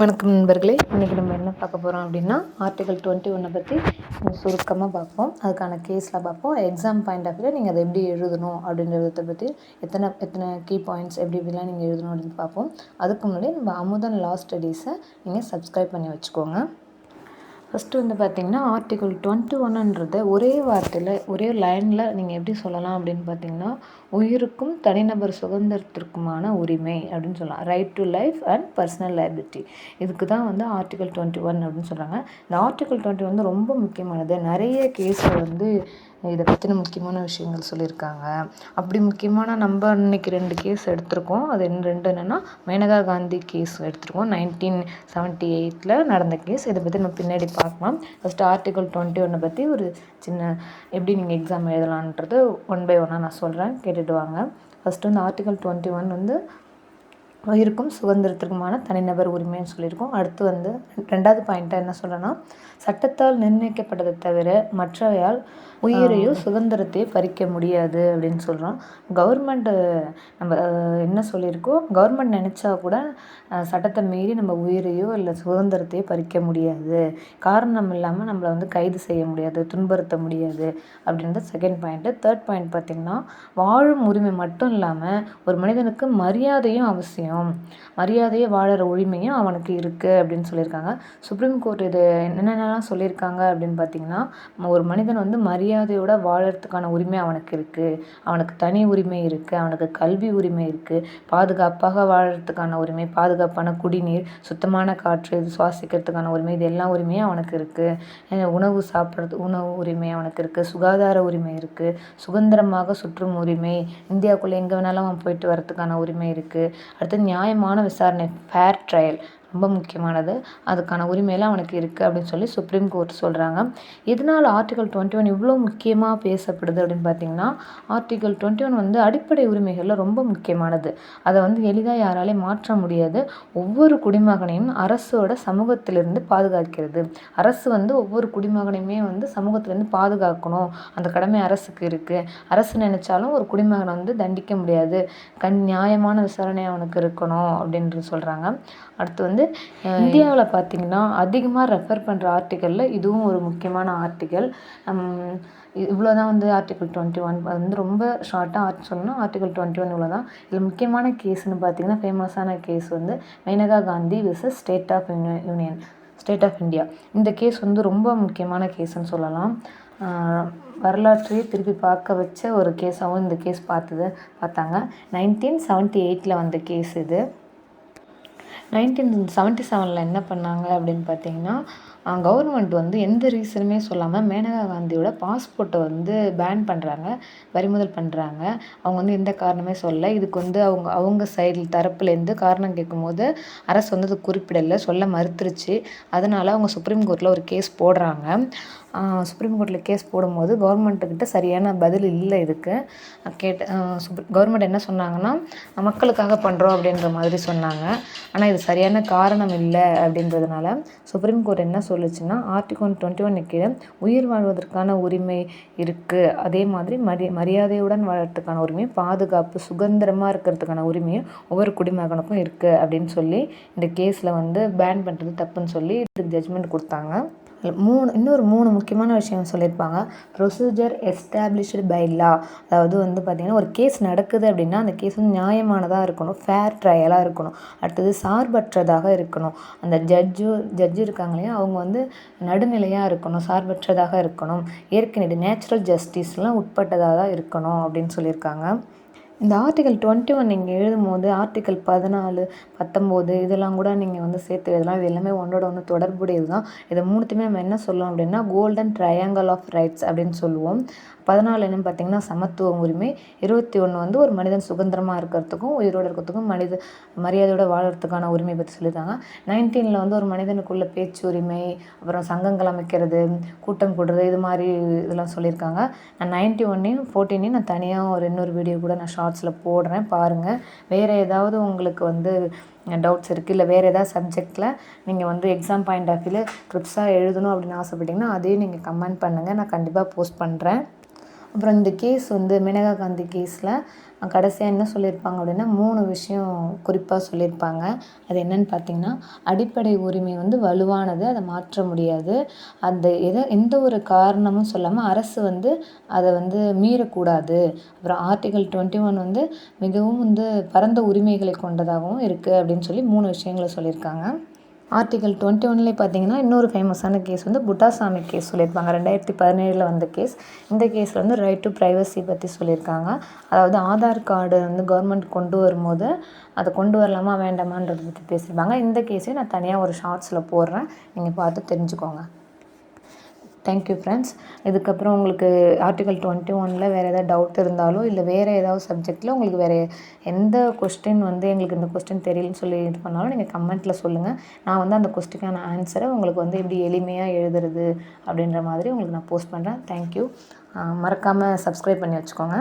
வணக்கம் நண்பர்களே, இன்றைக்கி நம்ம என்ன பார்க்க போகிறோம் அப்படின்னா ஆர்டிகல் 21 பற்றி சுருக்கமாக பார்ப்போம். அதுக்கான கேஸ்லாம் பார்ப்போம். எக்ஸாம் பாயிண்ட் ஆஃப் வியூவில் நீங்கள் அதை எப்படி எழுதணும் அப்படின்றத பற்றி எத்தனை எத்தனை கீ பாயிண்ட்ஸ் எப்படி எப்படிலாம் நீங்கள் எழுதணும் அப்படின்னு பார்ப்போம். அதுக்கு முன்னாடி நம்ம அமுதன் லா ஸ்டடீஸை நீங்கள் சப்ஸ்கிரைப் பண்ணி வச்சுக்கோங்க. ஃபஸ்ட்டு வந்து பார்த்திங்கன்னா ஆர்டிகல் 21ன்றத ஒரே வார்த்தையில் ஒரே லைனில் நீங்கள் எப்படி சொல்லலாம் அப்படின்னு பார்த்தீங்கன்னா, உயிருக்கும் தனிநபர் சுதந்திரத்திற்குமான உரிமை அப்படின்னு சொல்லலாம். Right to life and personal liability. இதுக்கு தான் வந்து ஆர்டிகல் 21 அப்படின்னு சொல்கிறாங்க. இந்த ஆர்டிகல் 21 வந்து ரொம்ப முக்கியமானது. நிறைய கேஸில் வந்து இதை பற்றின முக்கியமான விஷயங்கள் சொல்லியிருக்காங்க. அப்படி முக்கியமான நம்ம இன்னைக்கு 2 கேஸ் எடுத்திருக்கோம். அது 2 என்னென்னா, மேனகா காந்தி கேஸ் எடுத்திருக்கோம். 1978 நடந்த கேஸ். இதை பற்றி நம்ம பின்னாடி பார்க்கலாம். ஃபஸ்ட்டு ஆர்டிகல் 21 பற்றி ஒரு சின்ன எப்படி நீங்கள் எக்ஸாம் எழுதலான்றது 1 by 1 நான் சொல்கிறேன், கேட்டுட்டு வாங்க. ஃபஸ்ட்டு வந்து ஆர்டிகல் 21 வந்து உயிருக்கும் சுதந்திரத்திற்குமான தனிநபர் உரிமைன்னு சொல்லியிருக்கோம். அடுத்து வந்து 2வது பாயிண்ட்டாக என்ன சொல்கிறேன்னா, சட்டத்தால் நிர்ணயிக்கப்பட்டதை தவிர மற்றவையால் உயிரையோ சுதந்திரத்தையோ பறிக்க முடியாது அப்படின்னு சொல்கிறோம். கவர்மெண்ட்டு நம்ம என்ன சொல்லியிருக்கோம், கவர்மெண்ட் நினச்சா கூட சட்டத்தை மீறி நம்ம உயிரையோ இல்லை சுதந்திரத்தையோ பறிக்க முடியாது, காரணம் இல்லாமல் நம்மளை வந்து கைது செய்ய முடியாது, துன்புறுத்த முடியாது அப்படின்றது செகண்ட் பாயிண்ட்டு. தேர்ட் பாயிண்ட் பார்த்திங்கன்னா, வாழும் உரிமை மட்டும் இல்லாமல் ஒரு மனிதனுக்கு மரியாதையும் அவசியம், மரியாதையை வாழற உரிமையும் அவனுக்கு இருக்குது அப்படின்னு சொல்லியிருக்காங்க. சுப்ரீம் கோர்ட் இது என்னென்னலாம் சொல்லியிருக்காங்க அப்படின்னு பார்த்திங்கன்னா, ஒரு மனிதன் வந்து மரியாதையோட வாழறதுக்கான உரிமை அவனுக்கு இருக்குது, அவனுக்கு தனி உரிமை இருக்குது, அவனுக்கு கல்வி உரிமை இருக்குது, பாதுகாப்பாக வாழறதுக்கான உரிமை, பாதுகாப்பான குடிநீர், சுத்தமான காற்று இது சுவாசிக்கிறதுக்கான உரிமை, இது எல்லா உரிமையும் அவனுக்கு இருக்குது. உணவு சாப்பிட்றது உணவு உரிமை அவனுக்கு இருக்குது, சுகாதார உரிமை இருக்குது, சுதந்திரமாக சுற்றும் உரிமை, இந்தியாவுக்குள்ளே எங்கே வேணாலும் அவன் போயிட்டு வரதுக்கான உரிமை இருக்குது. அடுத்து நியாயமான விசாரணை, ஃபேர் ட்ரையல் ரொம்ப முக்கியமானது, அதுக்கான உரிமையெல்லாம் அவனுக்கு இருக்குது அப்படின்னு சொல்லி சுப்ரீம் கோர்ட் சொல்கிறாங்க. இதனால் ஆர்டிகல் 21 இவ்வளோ முக்கியமாக பேசப்படுது அப்படின்னு பார்த்திங்கன்னா, ஆர்டிகல் 21 வந்து அடிப்படை உரிமைகளில் ரொம்ப முக்கியமானது. அதை வந்து எளிதாக யாராலையும் மாற்ற முடியாது. ஒவ்வொரு குடிமகனையும் அரசோட சமூகத்திலிருந்து பாதுகாக்கிறது. அரசு வந்து ஒவ்வொரு குடிமகனையுமே வந்து சமூகத்திலேருந்து பாதுகாக்கணும், அந்த கடமை அரசுக்கு இருக்குது. அரசு நினைச்சாலும் ஒரு குடிமகனை வந்து தண்டிக்க முடியாது, நியாயமான விசாரணை அவனுக்கு இருக்கணும் அப்படின்றது சொல்கிறாங்க. அடுத்து வந்து இந்தியாவில் பார்த்திங்கன்னா அதிகமாக ரெஃபர் பண்ணுற ஆர்டிக்கலில் இதுவும் ஒரு முக்கியமான ஆர்டிக்கல். இவ்வளோ தான் வந்து ஆர்டிகல் 21 வந்து ரொம்ப ஷார்ட்டாக சொல்லணும்னா ஆர்டிகல் 21 இவ்வளோ தான். இதில் முக்கியமான கேஸ்ன்னு பார்த்திங்கன்னா, ஃபேமஸான கேஸ் வந்து Maneka Gandhi versus state of India. இந்த கேஸ் வந்து ரொம்ப முக்கியமான கேஸ்ன்னு சொல்லலாம். வரலாற்றையே திருப்பி பார்க்க வச்ச ஒரு கேஸாகவும் இந்த கேஸ் பார்த்தாங்க. 1978 வந்த கேஸ் இது. 1977 என்ன பண்ணாங்க அப்படின்னு பார்த்தீங்கன்னா, கவர்மெண்ட் வந்து எந்த ரீசனுமே சொல்லாமல் மேனகா காந்தியோட பாஸ்போர்ட்டை வந்து பேன் பண்ணுறாங்க, பறிமுதல் பண்ணுறாங்க. அவங்க வந்து எந்த காரணமே சொல்லலை. இதுக்கு வந்து அவங்க சைடில் தரப்புலேருந்து காரணம் கேட்கும்போது அரசு வந்து அது குறிப்பிடலை, சொல்ல மறுத்துருச்சு. அதனால் அவங்க சுப்ரீம் கோர்ட்டில் ஒரு கேஸ் போடுறாங்க. சுப்ரீம் கோர்ட்டில் கேஸ் போடும்போது கவர்மெண்ட்டுக்கிட்ட சரியான பதில் இல்லை. இதுக்கு கவர்மெண்ட் என்ன சொன்னாங்கன்னா, மக்களுக்காக பண்ணுறோம் அப்படின்ற மாதிரி சொன்னாங்க. ஆனால் இது சரியான காரணம் இல்லை அப்படின்றதுனால சுப்ரீம் கோர்ட் என்ன சொல்லுச்சுன்னா, ஆர்டிகல் 21 கீழே உயிர் வாழ்வதற்கான உரிமை இருக்குது, அதே மாதிரி மரியாதையுடன் வாழறதுக்கான உரிமை, பாதுகாப்பு, சுதந்திரமாக இருக்கிறதுக்கான உரிமையும் ஒவ்வொரு குடிமகனுக்கும் இருக்குது அப்படின்னு சொல்லி இந்த கேஸில் வந்து பேன் பண்ணுறது தப்புன்னு சொல்லி இதுக்கு ஜட்ஜ்மெண்ட் கொடுத்தாங்க. இன்னொரு 3 முக்கியமான விஷயம் சொல்லியிருப்பாங்க. ப்ரொசீஜர் எஸ்டாப்ளிஷ்டு பை லா, அதாவது வந்து பார்த்திங்கன்னா, ஒரு கேஸ் நடக்குது அப்படின்னா அந்த கேஸ் வந்து நியாயமானதாக இருக்கணும், ஃபேர் ட்ரையலாக இருக்கணும். அடுத்தது சார்பற்றதாக இருக்கணும். அந்த ஜட்ஜு இருக்காங்க இல்லையா, அவங்க வந்து நடுநிலையாக இருக்கணும், சார்பற்றதாக இருக்கணும், ஏற்கனவே நேச்சுரல் ஜஸ்டிஸ்லாம் உட்பட்டதாக தான் இருக்கணும் அப்படின்னு சொல்லியிருக்காங்க. இந்த ஆர்டிகல் 21 நீங்கள் எழுதும் போது ஆர்டிகல் 14, 19 இதெல்லாம் கூட நீங்கள் வந்து சேர்த்து எழுதலாம். இது எல்லாமே ஒன்றோட ஒன்று தொடர்புடையது தான். இதை 3த்தையுமே நம்ம என்ன சொல்லுவோம் அப்படின்னா, கோல்டன் ட்ரையாங்கிள் ஆஃப் ரைட்ஸ் அப்படின்னு சொல்லுவோம். 14 என்னன்னு பார்த்திங்கன்னா சமத்துவ உரிமை, 21 வந்து ஒரு மனிதன் சுதந்திரமாக இருக்கிறதுக்கும் உயிரோடு இருக்கிறதுக்கும் மரியாதையோடு வாழறதுக்கான உரிமை பற்றி சொல்லியிருக்காங்க. 19 வந்து ஒரு மனிதனுக்குள்ள பேச்சு உரிமை, அப்புறம் சங்கங்கள் அமைக்கிறது, கூட்டம் கூடுறது, இது மாதிரி இதெல்லாம் சொல்லியிருக்காங்க. நான் 91 14 நான் தனியாக இன்னொரு வீடியோ கூட நான் ஷார்ட்ஸில் போடுறேன், பாருங்கள். வேறு ஏதாவது உங்களுக்கு வந்து டவுட்ஸ் இருக்குது, இல்லை வேறு ஏதாவது சப்ஜெக்டில் நீங்கள் வந்து எக்ஸாம் பாயிண்ட் ஆஃப் வியூவில் ட்ரிப்ஸாக எழுதணும் அப்படின்னு ஆசைப்பட்டிங்கன்னா அதையும் நீங்கள் கமெண்ட் பண்ணுங்கள், நான் கண்டிப்பாக போஸ்ட் பண்ணுறேன். அப்புறம் இந்த கேஸ் வந்து மேனகா காந்தி கேஸில் கடைசியாக என்ன சொல்லியிருப்பாங்க அப்படின்னா 3 விஷயம் குறிப்பாக சொல்லியிருப்பாங்க. அது என்னன்னு பார்த்தீங்கன்னா, அடிப்படை உரிமை வந்து வலுவானது, அதை மாற்ற முடியாது. அந்த எந்த ஒரு காரணமும் சொல்லாமல் அரசு வந்து அதை வந்து மீறக்கூடாது. அப்புறம் ஆர்டிகல் 21 வந்து மிகவும் வந்து பரந்த உரிமைகளை கொண்டதாகவும் இருக்குது அப்படின்னு சொல்லி 3 விஷயங்கள சொல்லியிருக்காங்க. ஆர்டிகல் 21லே பார்த்தீங்கன்னா இன்னொரு ஃபேமஸான கேஸ் வந்து புட்டாசாமி கேஸ் சொல்லியிருப்பாங்க. 2017 வந்த கேஸ். இந்த கேஸில் வந்து ரைட் டு ப்ரைவசி பற்றி சொல்லியிருக்காங்க. அதாவது ஆதார் கார்டு வந்து கவர்மெண்ட் கொண்டு வரும்போது அதை கொண்டு வரலாமா வேண்டாமான்றதை பற்றி பேசியிருப்பாங்க. இந்த கேஸையும் நான் தனியாக ஒரு ஷார்ட்ஸில் போடுறேன், நீங்கள் பார்த்து தெரிஞ்சுக்கோங்க. Thank you friends. இதுக்கப்புறம் உங்களுக்கு ஆர்டிகல் 21ல் வேறு ஏதாவது டவுட் இருந்தாலோ இல்லை வேறு ஏதாவது சப்ஜெக்டில் உங்களுக்கு வேறு எந்த கொஸ்டின் வந்து எங்களுக்கு இந்த கொஸ்டின் தெரியலன்னு சொல்லி இது பண்ணாலும் நீங்கள் கமெண்ட்டில் சொல்லுங்கள். நான் வந்து அந்த கொஸ்டினுக்கான ஆன்சரை உங்களுக்கு வந்து எப்படி எளிமையாக எழுதுறது அப்படின்ற மாதிரி உங்களுக்கு நான் போஸ்ட் பண்ணுறேன். தேங்க்யூ. மறக்காமல் சப்ஸ்கிரைப் பண்ணி வச்சுக்கோங்க.